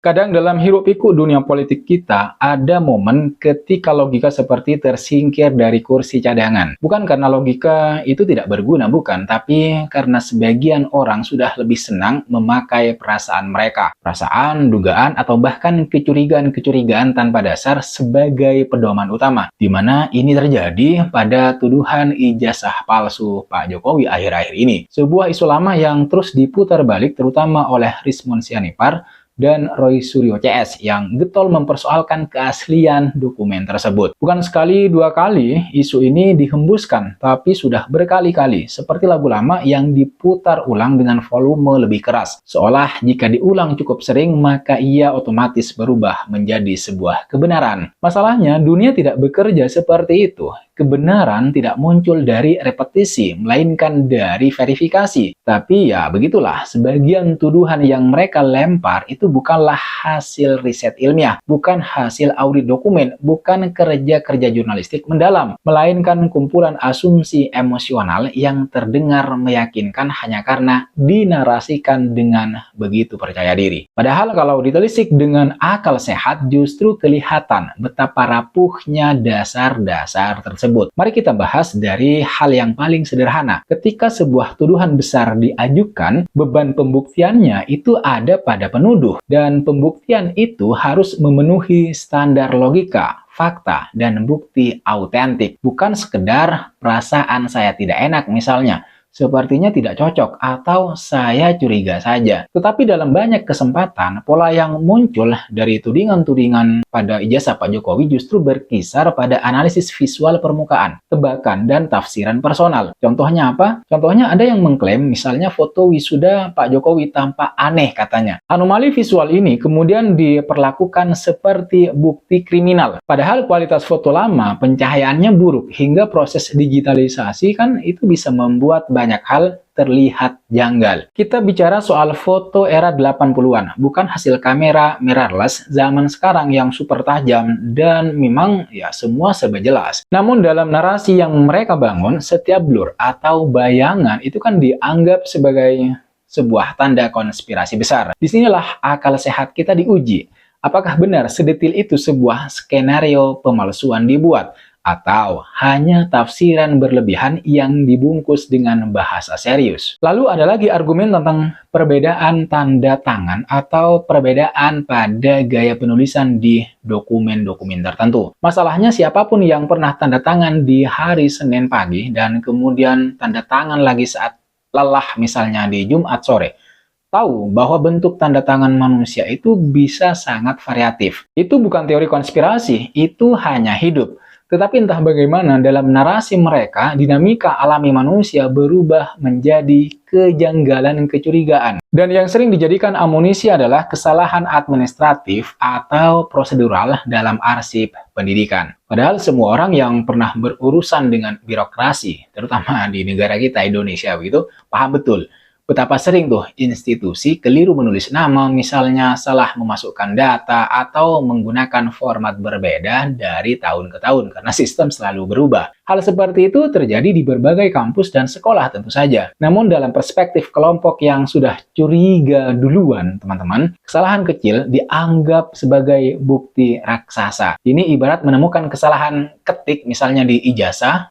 Kadang dalam hiruk-pikuk dunia politik kita, ada momen ketika logika seperti tersingkir dari kursi cadangan. Bukan karena logika itu tidak berguna, bukan. Tapi karena sebagian orang sudah lebih senang memakai perasaan mereka. Perasaan, dugaan, atau bahkan kecurigaan-kecurigaan tanpa dasar sebagai pedoman utama. Di mana ini terjadi pada tuduhan ijazah palsu Pak Jokowi akhir-akhir ini. Sebuah isu lama yang terus diputar balik terutama oleh Rizmon Sianipar dan Roy Suryo CS yang getol mempersoalkan keaslian dokumen tersebut. Bukan sekali dua kali isu ini dihembuskan, tapi sudah berkali-kali, seperti lagu lama yang diputar ulang dengan volume lebih keras. Seolah jika diulang cukup sering, maka ia otomatis berubah menjadi sebuah kebenaran. Masalahnya, dunia tidak bekerja seperti itu. Kebenaran tidak muncul dari repetisi, melainkan dari verifikasi. Tapi ya begitulah, sebagian tuduhan yang mereka lempar itu bukanlah hasil riset ilmiah, bukan hasil audit dokumen, bukan kerja-kerja jurnalistik mendalam, melainkan kumpulan asumsi emosional yang terdengar meyakinkan hanya karena dinarasikan dengan begitu percaya diri. Padahal kalau ditelisik dengan akal sehat justru kelihatan betapa rapuhnya dasar-dasar tersebut. Mari kita bahas dari hal yang paling sederhana. Ketika sebuah tuduhan besar diajukan, beban pembuktiannya itu ada pada penuduh. Dan pembuktian itu harus memenuhi standar logika, fakta, dan bukti autentik. Bukan sekedar perasaan saya tidak enak misalnya. Sepertinya tidak cocok atau saya curiga saja. Tetapi dalam banyak kesempatan, pola yang muncul dari tudingan-tudingan pada ijazah Pak Jokowi justru berkisar pada analisis visual permukaan, tebakan, dan tafsiran personal. Contohnya apa? Contohnya ada yang mengklaim misalnya foto wisuda Pak Jokowi tampak aneh katanya. Anomali visual ini kemudian diperlakukan seperti bukti kriminal. Padahal kualitas foto lama, pencahayaannya buruk, hingga proses digitalisasi kan itu bisa membuat banyak hal terlihat janggal. Kita bicara soal foto era 80-an, bukan hasil kamera mirrorless zaman sekarang yang super tajam dan memang ya semua serba jelas. Namun dalam narasi yang mereka bangun, setiap blur atau bayangan itu kan dianggap sebagai sebuah tanda konspirasi besar. Disinilah akal sehat kita diuji. Apakah benar sedetil itu sebuah skenario pemalsuan dibuat? Atau hanya tafsiran berlebihan yang dibungkus dengan bahasa serius. Lalu ada lagi argumen tentang perbedaan tanda tangan atau perbedaan pada gaya penulisan di dokumen-dokumen tertentu. Masalahnya siapapun yang pernah tanda tangan di hari Senin pagi dan kemudian tanda tangan lagi saat lelah misalnya di Jumat sore, tahu bahwa bentuk tanda tangan manusia itu bisa sangat variatif. Itu bukan teori konspirasi, itu hanya hidup. Tetapi entah bagaimana dalam narasi mereka, dinamika alami manusia berubah menjadi kejanggalan kecurigaan. Dan yang sering dijadikan amunisi adalah kesalahan administratif atau prosedural dalam arsip pendidikan. Padahal semua orang yang pernah berurusan dengan birokrasi, terutama di negara kita Indonesia begitu, paham betul betapa sering tuh institusi keliru menulis nama, misalnya salah memasukkan data atau menggunakan format berbeda dari tahun ke tahun karena sistem selalu berubah. Hal seperti itu terjadi di berbagai kampus dan sekolah tentu saja. Namun dalam perspektif kelompok yang sudah curiga duluan, teman-teman, kesalahan kecil dianggap sebagai bukti raksasa. Ini ibarat menemukan kesalahan ketik misalnya di ijazah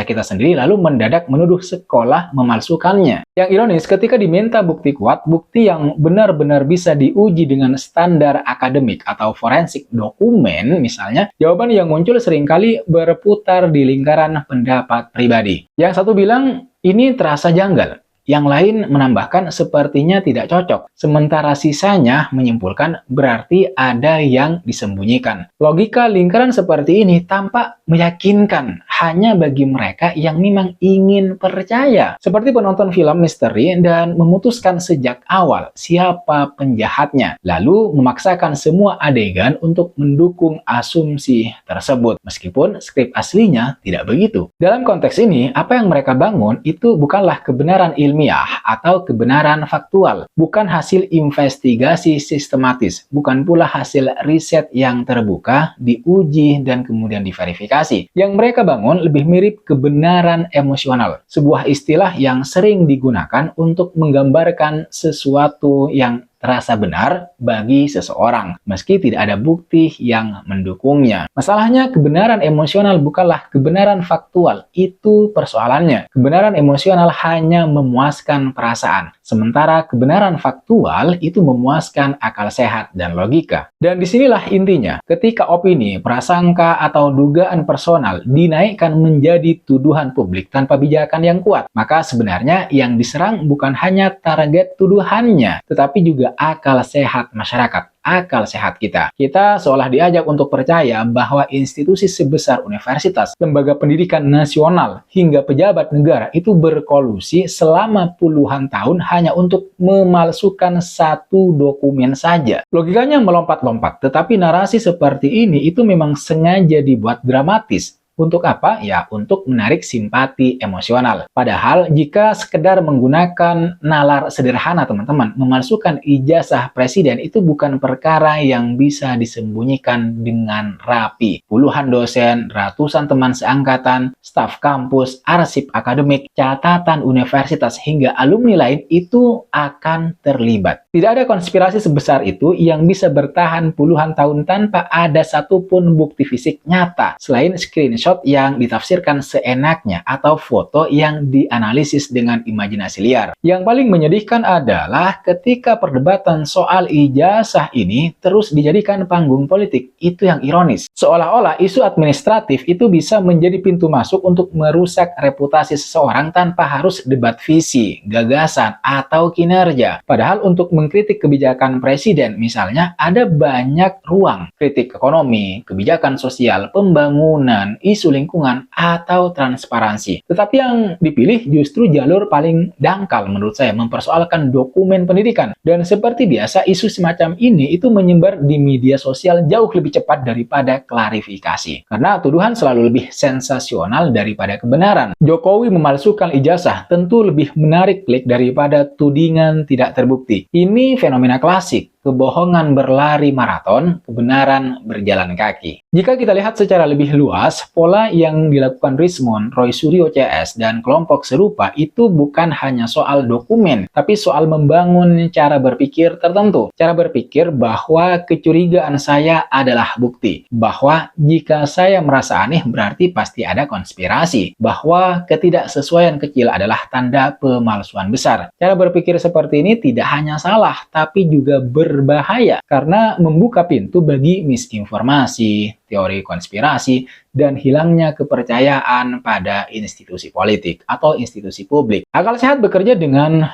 kita sendiri lalu mendadak menuduh sekolah memalsukannya. Yang ironis, ketika diminta bukti kuat, bukti yang benar-benar bisa diuji dengan standar akademik atau forensik dokumen misalnya, jawaban yang muncul seringkali berputar di lingkaran pendapat pribadi. Yang satu bilang, ini terasa janggal. Yang lain menambahkan sepertinya tidak cocok. Sementara sisanya menyimpulkan berarti ada yang disembunyikan. Logika lingkaran seperti ini tampak meyakinkan hanya bagi mereka yang memang ingin percaya. Seperti penonton film misteri dan memutuskan sejak awal siapa penjahatnya. Lalu memaksakan semua adegan untuk mendukung asumsi tersebut. Meskipun skrip aslinya tidak begitu. Dalam konteks ini, apa yang mereka bangun itu bukanlah kebenaran ilmiah atau kebenaran faktual, bukan hasil investigasi sistematis, bukan pula hasil riset yang terbuka, diuji, dan kemudian diverifikasi. Yang mereka bangun lebih mirip kebenaran emosional, sebuah istilah yang sering digunakan untuk menggambarkan sesuatu yang rasa benar bagi seseorang, meski tidak ada bukti yang mendukungnya. Masalahnya, kebenaran emosional bukanlah kebenaran faktual, itu persoalannya. Kebenaran emosional hanya memuaskan perasaan, sementara kebenaran faktual itu memuaskan akal sehat dan logika. Dan disinilah intinya, ketika opini, prasangka, atau dugaan personal dinaikkan menjadi tuduhan publik tanpa pijakan yang kuat, maka sebenarnya yang diserang bukan hanya target tuduhannya, tetapi juga akal sehat masyarakat, akal sehat kita. Kita seolah diajak untuk percaya bahwa institusi sebesar universitas, lembaga pendidikan nasional, hingga pejabat negara itu berkolusi selama puluhan tahun hanya untuk memalsukan satu dokumen saja. Logikanya melompat-lompat, tetapi narasi seperti ini itu memang sengaja dibuat dramatis. Untuk apa? Ya, untuk menarik simpati emosional. Padahal, jika sekedar menggunakan nalar sederhana, teman-teman, memalsukan ijazah presiden itu bukan perkara yang bisa disembunyikan dengan rapi. Puluhan dosen, ratusan teman seangkatan, staf kampus, arsip akademik, catatan universitas, hingga alumni lain itu akan terlibat. Tidak ada konspirasi sebesar itu yang bisa bertahan puluhan tahun tanpa ada satupun bukti fisik nyata, selain screenshot yang ditafsirkan seenaknya atau foto yang dianalisis dengan imajinasi liar. Yang paling menyedihkan adalah ketika perdebatan soal ijazah ini terus dijadikan panggung politik. Itu yang ironis. Seolah-olah isu administratif itu bisa menjadi pintu masuk untuk merusak reputasi seseorang tanpa harus debat visi, gagasan, atau kinerja. Padahal untuk mengkritik kebijakan presiden misalnya ada banyak ruang. Kritik ekonomi, kebijakan sosial, pembangunan, isu lingkungan, atau transparansi. Tetapi yang dipilih justru jalur paling dangkal menurut saya, mempersoalkan dokumen pendidikan. Dan seperti biasa, isu semacam ini itu menyebar di media sosial jauh lebih cepat daripada klarifikasi. Karena tuduhan selalu lebih sensasional daripada kebenaran. Jokowi memalsukan ijazah tentu lebih menarik klik daripada tudingan tidak terbukti. Ini fenomena klasik. Kebohongan berlari maraton, kebenaran berjalan kaki. Jika kita lihat secara lebih luas, pola yang dilakukan Rismond, Roy Suryo CS, dan kelompok serupa itu bukan hanya soal dokumen, tapi soal membangun cara berpikir tertentu. Cara berpikir bahwa kecurigaan saya adalah bukti. Bahwa jika saya merasa aneh berarti pasti ada konspirasi. Bahwa ketidaksesuaian kecil adalah tanda pemalsuan besar. Cara berpikir seperti ini tidak hanya salah, tapi juga berbahaya karena membuka pintu bagi misinformasi, teori konspirasi, dan hilangnya kepercayaan pada institusi politik atau institusi publik. Akal sehat bekerja dengan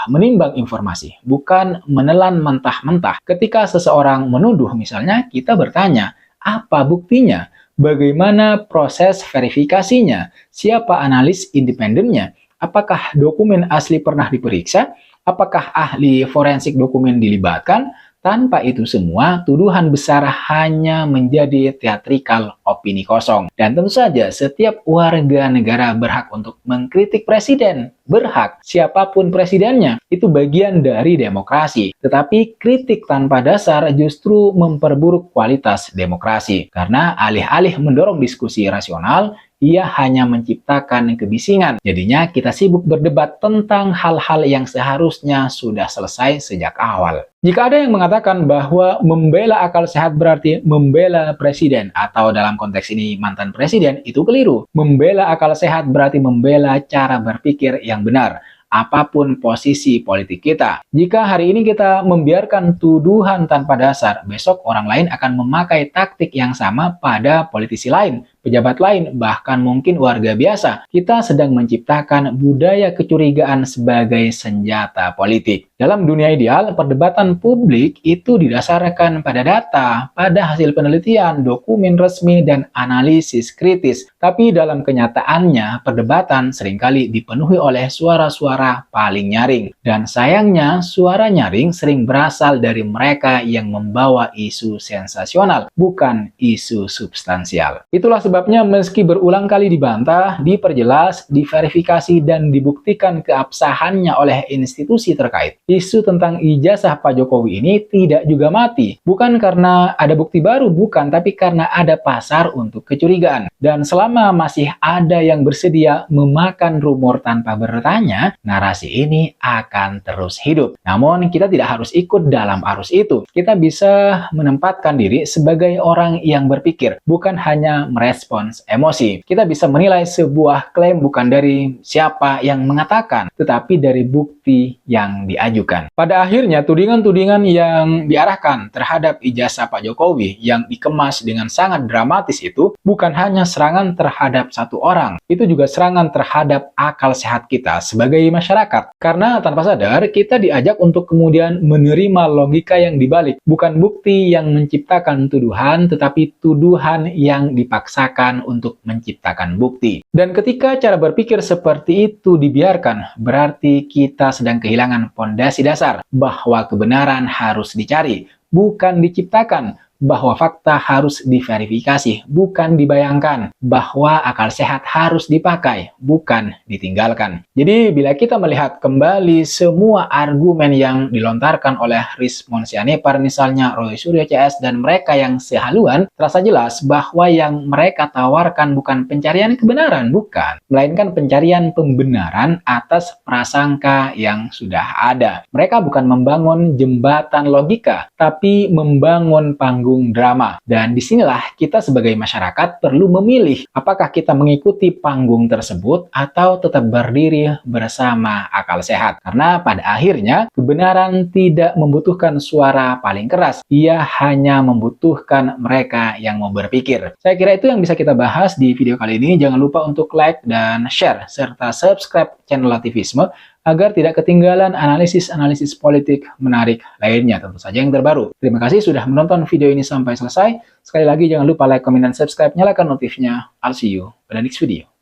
menimbang informasi, bukan menelan mentah-mentah. Ketika seseorang menuduh misalnya, kita bertanya, apa buktinya? Bagaimana proses verifikasinya? Siapa analis independennya? Apakah dokumen asli pernah diperiksa? Apakah ahli forensik dokumen dilibatkan? Tanpa itu semua, tuduhan besar hanya menjadi teatrikal opini kosong. Dan tentu saja, setiap warga negara berhak untuk mengkritik presiden. Berhak, siapapun presidennya. Itu bagian dari demokrasi. Tetapi kritik tanpa dasar justru memperburuk kualitas demokrasi. Karena alih-alih mendorong diskusi rasional, ia hanya menciptakan kebisingan. Jadinya kita sibuk berdebat tentang hal-hal yang seharusnya sudah selesai sejak awal. Jika ada yang mengatakan bahwa membela akal sehat berarti membela presiden, atau dalam konteks ini mantan presiden, itu keliru. Membela akal sehat berarti membela cara berpikir yang benar. Apapun posisi politik kita. Jika hari ini kita membiarkan tuduhan tanpa dasar, besok orang lain akan memakai taktik yang sama pada politisi lain, pejabat lain, bahkan mungkin warga biasa. Kita sedang menciptakan budaya kecurigaan sebagai senjata politik. Dalam dunia ideal, perdebatan publik itu didasarkan pada data, pada hasil penelitian, dokumen resmi, dan analisis kritis. Tapi dalam kenyataannya, perdebatan seringkali dipenuhi oleh suara-suara paling nyaring. Dan sayangnya, suara nyaring sering berasal dari mereka yang membawa isu sensasional, bukan isu substansial. Itulah sebab sebabnya meski berulang kali dibantah, diperjelas, diverifikasi, dan dibuktikan keabsahannya oleh institusi terkait, isu tentang ijazah Pak Jokowi ini tidak juga mati. Bukan karena ada bukti baru, bukan, tapi karena ada pasar untuk kecurigaan. Dan selama masih ada yang bersedia memakan rumor tanpa bertanya, narasi ini akan terus hidup. Namun, kita tidak harus ikut dalam arus itu. Kita bisa menempatkan diri sebagai orang yang berpikir, bukan hanya merespons emosi. Kita bisa menilai sebuah klaim bukan dari siapa yang mengatakan, tetapi dari bukti yang diajukan. Pada akhirnya, tudingan-tudingan yang diarahkan terhadap ijazah Pak Jokowi yang dikemas dengan sangat dramatis itu bukan hanya serangan terhadap satu orang, itu juga serangan terhadap akal sehat kita sebagai masyarakat. Karena tanpa sadar, kita diajak untuk kemudian menerima logika yang dibalik, bukan bukti yang menciptakan tuduhan, tetapi tuduhan yang dipaksakan untuk menciptakan bukti. Dan ketika cara berpikir seperti itu dibiarkan, berarti kita sedang kehilangan fondasi dasar bahwa kebenaran harus dicari, bukan diciptakan, bahwa fakta harus diverifikasi, bukan dibayangkan, bahwa akal sehat harus dipakai, bukan ditinggalkan. Jadi, bila kita melihat kembali semua argumen yang dilontarkan oleh Rizmon Sianipar, misalnya Roy Suryo CS, dan mereka yang sehaluan, terasa jelas bahwa yang mereka tawarkan bukan pencarian kebenaran, bukan, melainkan pencarian pembenaran atas prasangka yang sudah ada. Mereka bukan membangun jembatan logika, tapi membangun panggung drama. Dan disinilah kita sebagai masyarakat perlu memilih apakah kita mengikuti panggung tersebut atau tetap berdiri bersama akal sehat. Karena pada akhirnya kebenaran tidak membutuhkan suara paling keras. Ia hanya membutuhkan mereka yang mau berpikir. Saya kira itu yang bisa kita bahas di video kali ini. Jangan lupa untuk like dan share serta subscribe channel Lativisme agar tidak ketinggalan analisis-analisis politik menarik lainnya, tentu saja yang terbaru. Terima kasih sudah menonton video ini sampai selesai. Sekali lagi jangan lupa like, comment, dan subscribe, nyalakan notifnya. I'll see you pada next video.